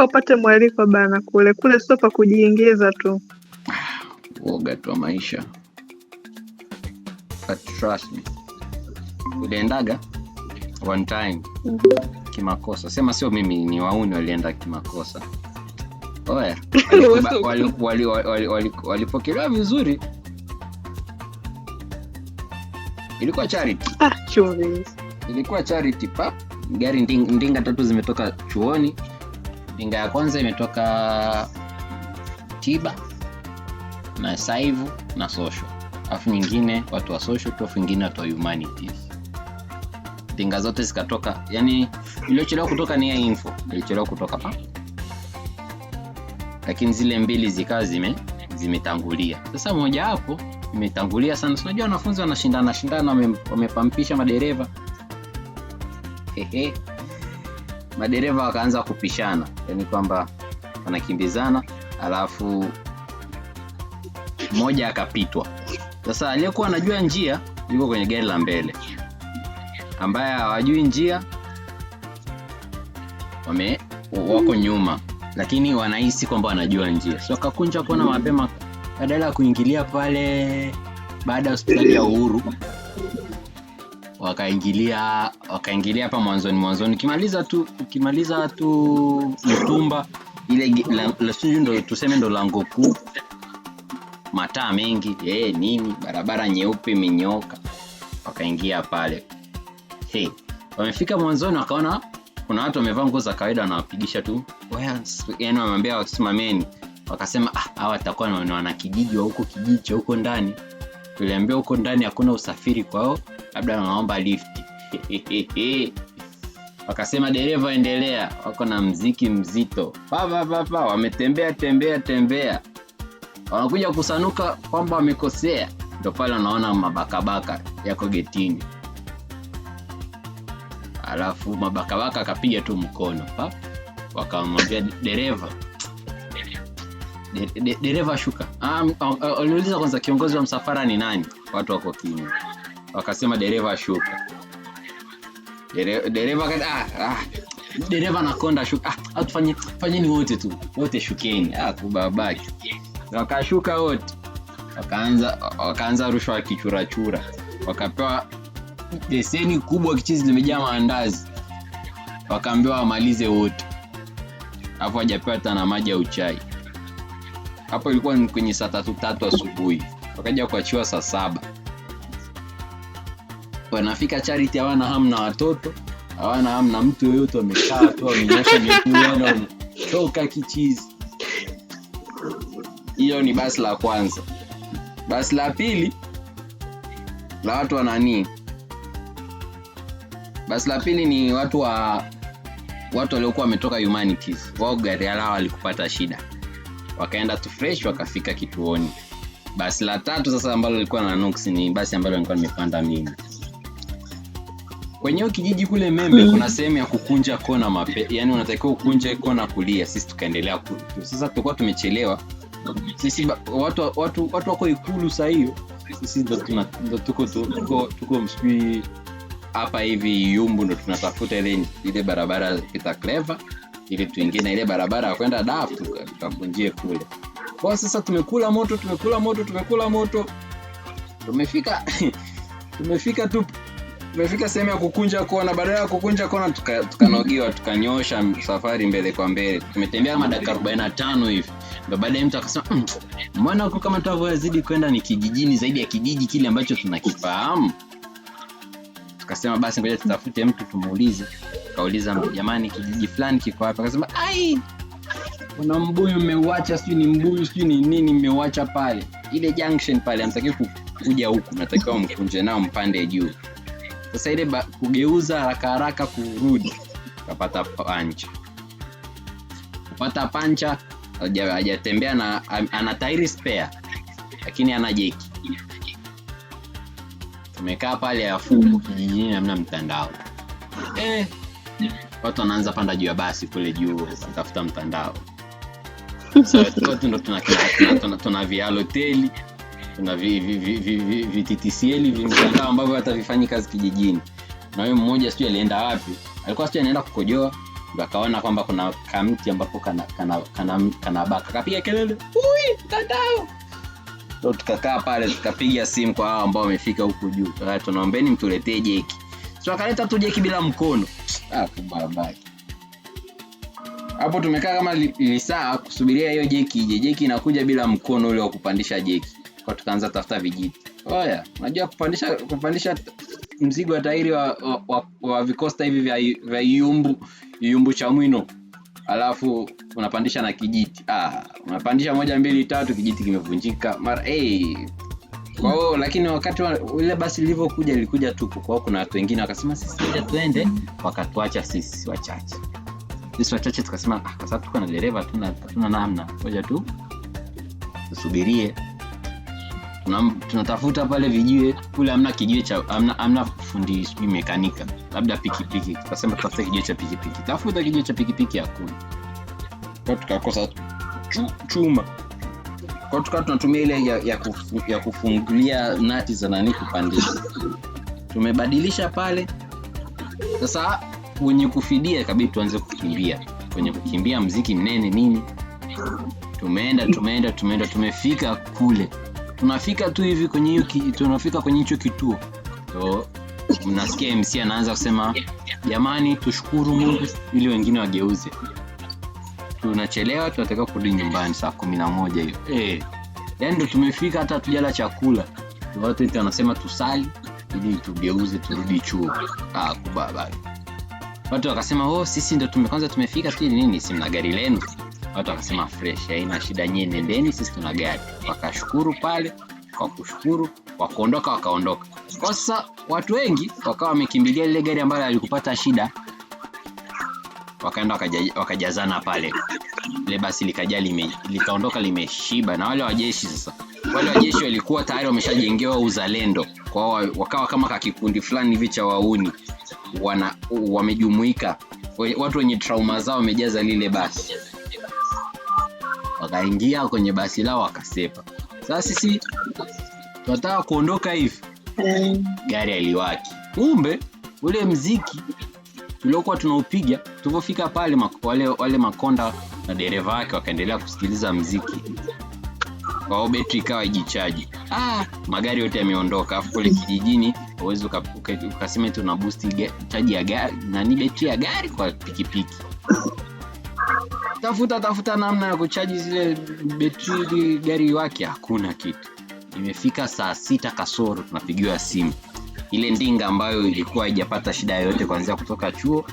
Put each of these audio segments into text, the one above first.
mpaka upate mwaliko bana, kule sio pa kujiingiza tu. Uoga tu wa maisha. But trust me. Uliendaga one time kimakosa. Sema sio mimi, ni wauni walienda kimakosa. Oya, walipokelewa vizuri. Ilikuwa charity. Chumvi. Ilikuwa charity pap. Gari ndinga 3 zimetoka chuoni. Ndinga ya kwanza imetoka Tiba na Saivu na Social. Afu nyingine watu wa Social, afu nyingine watu wa Humanities. Ndinga zote zikatoka, yani iliyochelewa kutoka ni ya Info, ilichelewa kutoka pa. Lakini zile mbili zikawa zimetangulia. Sasa moja hapo imetangulia sana. Unajua wanafunzi wanashindana wamepampisha madereva. Madereva wakaanza kupishana, yani kwamba wanakimbizana, alafu mmoja akapitwa. Sasa aliyekuwa anajua njia yuko kwenye gari la mbele, ambaye hawajui njia wako nyuma, lakini wanahisi kwamba wanajua njia. So akakunja kona mapema, badala ya kuingilia pale baada ya hospitali ya Uhuru, wakaingilia hapa mwanzoni. Ukimaliza tu Mtumba, ile la studio ndo tuseme ndo lango kuu, mataa mengi nini, barabara nyeupe imenyoka, wakaingia pale. Wamefika mwanzoni, wakaona kuna watu wamevaa nguo za kawaida wanawapigisha tu. Yani wamwambia wasimameni. Wakasema hawa watakuwa wana kijiji wa huko, kijiji cha huko ndani. Tuliambia huko ndani hakuna usafiri kwao, labda wanaomba lift. Wakasema dereva endelea, wako na mziki mzito. Wametembea. Wanakuja kusanuka kwamba wamekosea. Ndio pale wanaona mabakabaka yako getini. Alafu mabakabaka akapiga tu mkono. Wakamwambia dereva shuka. Waliuliza kwanza kiongozi wa msafara ni nani? Watu wako kimya. Wakasema dereva shuka. Dereva nakonda shuka. Fanyeni wote shukeni. Kubabaki. Wakashuka wote. Wakaanza rushwa ya kichurachura. Wakapewa beseni kubwa kichizi limejaa maandazi. Wakaambiwa wamalize wote. Hapo hajapewa tena maji au chai. Hapo ilikuwa ni kwenye saa 3 asubuhi. Wakaja kuachiwa saa 7. Wanafika charity, hawana hamu na watoto, hawana hamu na mtu yoyote, wamekaa tu wamenyosha miguu na toka kichizi. Hiyo ni basi la kwanza. Basi la pili la watu wa nani? Basi la pili ni watu waliokuwa wametoka Humanities. Wao gari lao walikupata shida, wakaenda tu fresh, wakafika kituoni. Basi la tatu sasa ambalo lilikuwa na nuksi ni basi ambalo nilikuwa nimepanda mimi. Kwenye kijiji kule Membe kuna sehemu ya kukunja kona yani unatakiwa ukunje kona kulia. Sisi tukaendelea sasa tulikuwa tumechelewa. Sisi watu wako Ikulu saa hiyo. Sisi ndo tuko mspi hapa hivi Yumbu, ndo tunatafuta ile barabara Peter Clever ili tuingie na ile barabara ya kwenda Dafu tukakunjie kule. Kwa sasa tumekula moto. Tumefika sehemu ya kukunja kona. Badala ya kukunja kona tukanogiwa, tukanyosha safari mbele kwa mbele. Tumetembea kama dakika 45 hivi. Ndio baadaye mtu akasema mbona huko kama tunavyozidi kwenda ni kijijini zaidi ya kijiji kile ambacho tunakifahamu. Tukasema basi ngoja tutafute mtu tumuulize. Kauliza jamani, kijiji fulani kiko wapi? Akasema kuna mbuyu mmeuacha, sio ni mbuyu, sio ni nini mmeuacha pale. Ile junction pale hamtaki kuja huku, mnatakiwa mkunje nao mpande juu. Sasa ile kugeuza haraka kurudi, kapata pancha. Kupata pancha, hajatembea na ana tairi spare, lakini ana jeki. Tumekaa pale afu kijijini hamna mtandao. Watu wanaanza panda juu ya basi kule juu kutafuta mtandao. Sasa ndo tuna vialoteli, tuna VTTCL mtandao ambavyo hata vifanyi kazi kijijini. Na wewe mmoja sio alienda wapi? Alikuwa sio anaenda kukojoa, Akaona kwamba kuna kamti ambapo kana baka, kapiga kelele, "Ui, mtandao!" Ndio tukakaa pale tukapiga simu kwa hao ambao wamefika huku juu. Tunaombeni mtuletee jeki. Sio akaleta tu jeki bila mkono. Kubaba. Hapo tumekaa kama lisaa kusubiria hiyo jeki ije. Jeki inakuja bila mkono ule wa kupandisha jeki. Kwa tukaanza tafuta vijiti. Oya, unajua kupandisha mzigo wa tairi wa vikosta hivi vya yumbu cha mwino. Alafu unapandisha na kijiti. Unapandisha 1 2 3 kijiti kimevunjika. Mara kwa hiyo lakini wakati ile basi lilikuja tupu. Kwa hiyo kuna watu wengine wakasema sisi twende, wakatuacha sisi wachache. Sisi wachache tukasema kwa sababu tuko na dereva tuna namna. Ngoja tu tusubirie. Tunatafuta pale vijiwe, kule hamna kijiwe cha hamna fundi mekanika. Labda pikipiki. Tukasema tutafute kijiwe cha pikipiki. Tafuta kijiwe cha pikipiki hakuna. Kwa tukakosa chuma. Kwa tukawa tunatumia ile ya kufungulia nati za nani kupandisha. Tumebadilisha pale. Sasa wenye kufidia kabidi tuanze kukimbia. Kwenye kukimbia mziki mnene nini. Tumeenda tumefika kule. Tunafika tu hivi tunafika kwenye hicho kituo. So mnasikia MC anaanza kusema, "Jamani tushukuru Mungu," ili wengine wageuze. Tunachelewa, tunataka kurudi nyumbani saa 11 hiyo. Yaani ndo tumefika hata hatujala chakula. Watu wote wanasema tusali ili tugeuze turudi chuo. Kubaba. Watu wakasema, sisi ndo tumefika tu nini, si mna gari lenu?" Watu wakasema fresh, haina shida, nyinyi nendeni, sisi tuna gari. Wakashukuru pale, kwa kushukuru, wakaondoka. Kwa sasa watu wengi wakawa wamekimbilia ile gari ambayo alikupata shida. Wakaenda wakajazana pale. Ile basi likaondoka limeshiba. Na wale wajeshi sasa. Wale wajeshi walikuwa tayari wameshajengewa uzalendo. Kwa wakawa kama kikundi fulani hivi cha wauni. Wamejumuika. Watu wenye trauma zao wamejaza lile basi. Wakaingia kwenye basi lao wakasepa. Sasa sisi tunataka kuondoka hivi. Gari aliwaki. Kumbe ule mziki tuliokuwa tunaupiga, tulipofika pale wale makonda na dereva wake wakaendelea kusikiliza mziki. Kwa hiyo betri ikawa ijichaji. Magari yote yameondoka. Afu kule kijijini uwezo ukasema tu na boost chaji ya gari na ni betri ya gari kwa pikipiki. Tafuta namna ya kuchaji zile betri gari wake, hakuna kitu. Imefika saa 6 kasoro tunapigiwa simu. Ile ndinga ambayo ilikuwa haijapata shida yoyote kuanzia kutoka chuo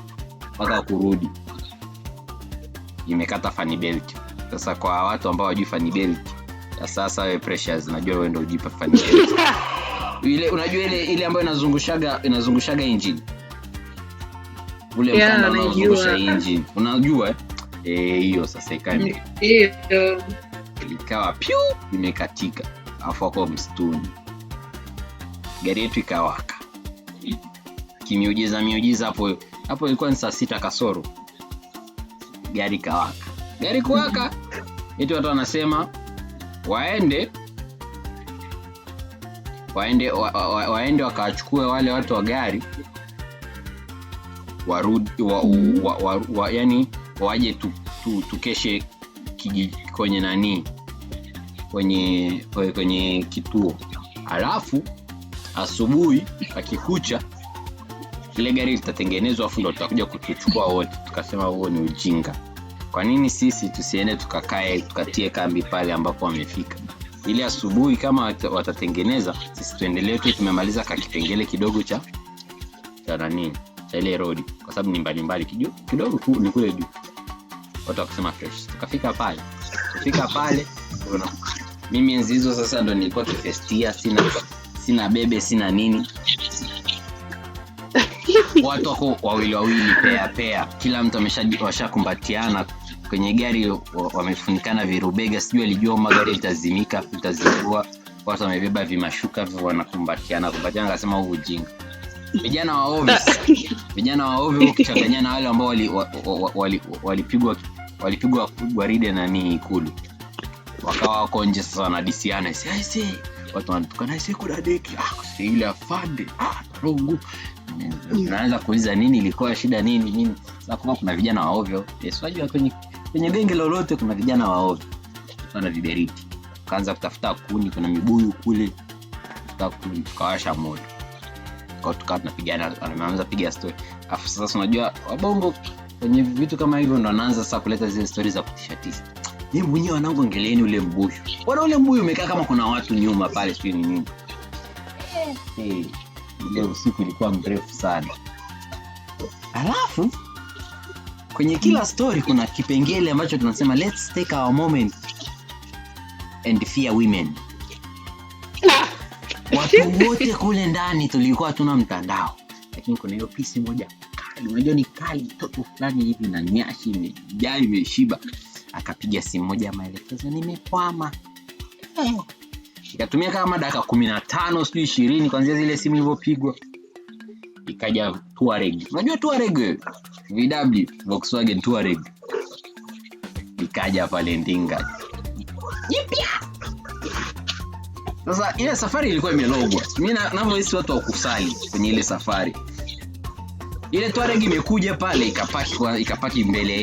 mpaka kurudi, imekata fan belt. Sasa kwa watu ambao hawajui fan belt, sasa wewe pressures, najua wewe ndio ujipa fan belt. Ile unajua ile ambayo inazungushaga engine. Ule mkanda unaozungusha engine. Unajua hiyo sasa ikawa piu imekatika. Afu hapo msituni. Gari yetu ikawaka. Miujiza hapo ilikuwa ni saa 6 kasoro. Gari kawaka. Gari kuwaka. Eti watu wanasema waende wakachukue wale watu wa gari. Warudi yani waje tukeshe kwenye nani, kwenye kituo. Alafu asubuhi akikucha ile gari litatengenezwa, afu ndo tutakuja kutuchukua wote. Tukasema huo ni ujinga. Kwa nini sisi tusiende tukatie kambi pale ambapo wamefika? Ili asubuhi kama watatengeneza, sisi tuendelee tu, tumemaliza kakipengele kidogo cha nani, cha ile road, kwa sababu ni mbali kidogo tu ni kule juu. Watu wakasema fresh. Tukafika pale mimi enzi hizo sasa ndo nilikuwa kifestia, sina bebe, sina nini. Watu wako wawili pea, kila mtu ameshakumbatiana kwenye gari, wamefunikana virubega. Sijui alijua magari itazingua. Watu wamebeba vimashuka wanakumbatiana. Akasema huu ujinga. Vijana wa ovyo kuchanganyana na wale ambao walipigwa gwaride na nini Ikulu. wakawa wako nje sasa wanadisiana, sisi watu wanatukana sisi kuna deki, si ile afande, rungu. Naanza kuuliza nini ilikuwa shida nini. Sasa kuna vijana wa ovyo. Unajua kwenye genge lolote kuna vijana wa ovyo. Sana viberiti. Kaanza kutafuta kuni, kuna mibuyu kule. Tukawasha moto. Kwa tukawa tunapigana, anaanza piga story. Afu sasa unajua wabongo kwenye vitu kama hivyo ndo anaanza sasa kuleta zile stories za kutishatisha. Mimi mwenyewe wanangu angeleeni ule mbuyu. Bwana ule mbuyu umekaa kama kuna watu nyuma pale sio nini. Ile usiku ilikuwa mrefu sana. Alafu kwenye kila story kuna kipengele ambacho tunasema let's take our moment and fear women. Watu wote kule ndani tulikuwa tuna mtandao, lakini kuna hiyo pisi moja kali, unajua ni kali, toto fulani hivi na nyashi imejaa imeshiba. Akapiga simu moja maelekezo, nimekwama. Ikatumia kama dakika 15 sio 20 kuanzia zile simu ilipopigwa. Ikaja Touareg. Unajua Touareg? VW, Volkswagen Touareg. Ikaja pale Ndinga. Jipya. Sasa ile safari ilikuwa imelogwa. Mimi ninavyohisi watu wakusali kwenye ile safari. Ile Touareg imekuja pale ikapaki mbele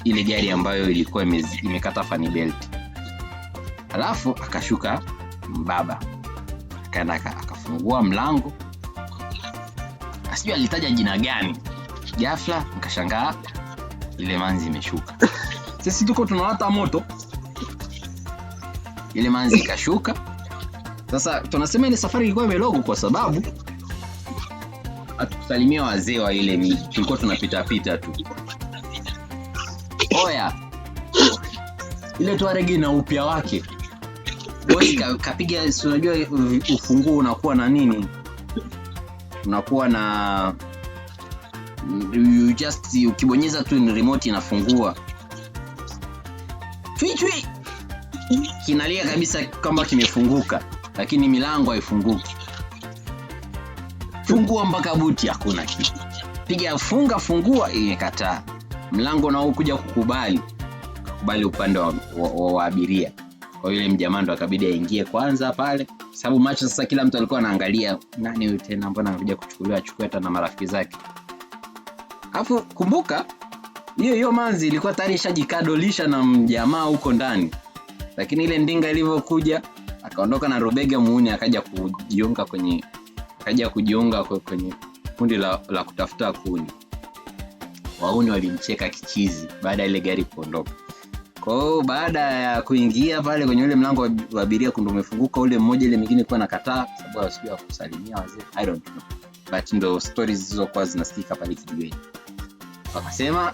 ile gari ambayo ilikuwa imekata funny belt. Alafu akashuka mbaba. Akaenda akafungua mlango. Asijui alitaja jina gani. Ghafla nikashangaa ile manzi imeshuka. Sisi tuko tunawata moto. Ile manzi ikashuka. Sasa tunasema ile safari ilikuwa imelogo kwa sababu atukusalimia wazee wa ile miji. Tulikuwa tunapita tu. Oya. Ile Touareg na upya wake. Bosi kapiga, unajua ufunguo unakuwa na nini? Unakuwa na you just ukibonyeza tu ni remote inafungua. Chui. Kinalia kabisa kama kimefunguka, lakini milango haifunguki. Fungua mpaka buti hakuna kitu. Piga fungua imekataa. Mlango nao kuja kukubali upande wa abiria. Kwa hiyo mjamaa ndo akabidi aingie kwanza pale, sababu macho sasa kila mtu alikuwa anaangalia nani huyu tena, mbona anakuja kuchukuliwa hata na marafiki zake. Alafu kumbuka hiyo manzi ilikuwa tayari ishajikadolisha na mjamaa huko ndani. Lakini ile Ndinga ilivyokuja akaondoka na Robega muuni akaja kujiunga kwenye kundi la kutafuta kuni. Wauni walimcheka kichizi baada ile gari kuondoka. Kwa hiyo baada ya kuingia pale kwenye ule mlango wa abiria kundu umefunguka, ule mmoja ile mwingine kwa nakataa sababu asijua kusalimia wazee. I don't know. But ndo stories hizo kwa zinasikika pale kijiweni. Wakasema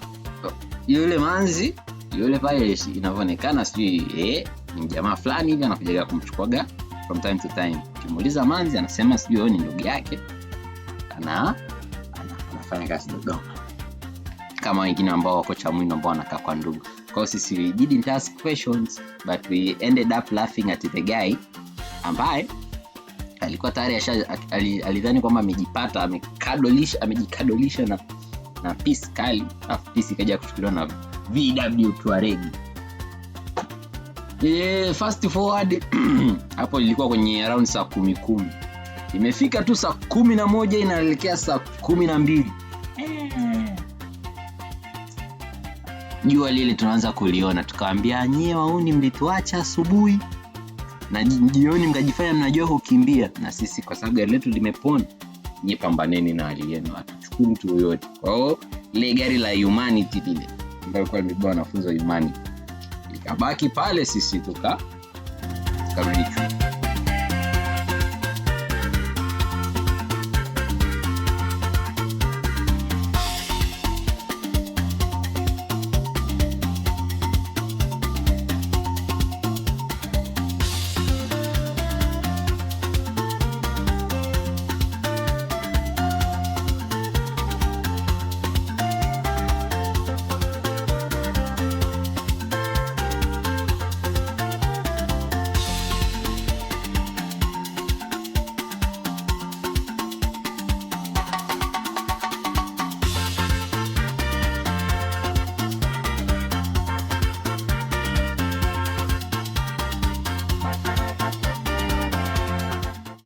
yule manzi yule pale inavyoonekana sijui ni jamaa fulani hivi anakuja kumchukuaga from time to time. Kimuuliza manzi anasema sijui ni ndugu yake. Anafanya kazi Dodoma. Kama wengine ambao wako Chamwino ambao wanakaa kwa ndugu. Kwa sisi we didn't ask questions but we ended up laughing at the guy ambaye alikuwa tayari alidhani kwamba amejipata, amejikadolisha na piece kali, afu piece ikaja kuchukuliwa na VW Touareg. Fast forward hapo ilikuwa kwenye around saa 10. Imefika tu saa 11 inaelekea saa 12. Jua lile tunaanza kuliona, tukawaambia nyie wauni mlituacha asubuhi na jioni mkajifanya mnajua kukimbia, na sisi kwa sababu gari letu limepona, nyie pambaneni na hali yenu, hatuchukui mtu yoyote. Kwa hiyo ile gari la Humanity lile ambayo kwa libwa wanafunzi wa Humanity ikabaki pale, sisi tukarudi.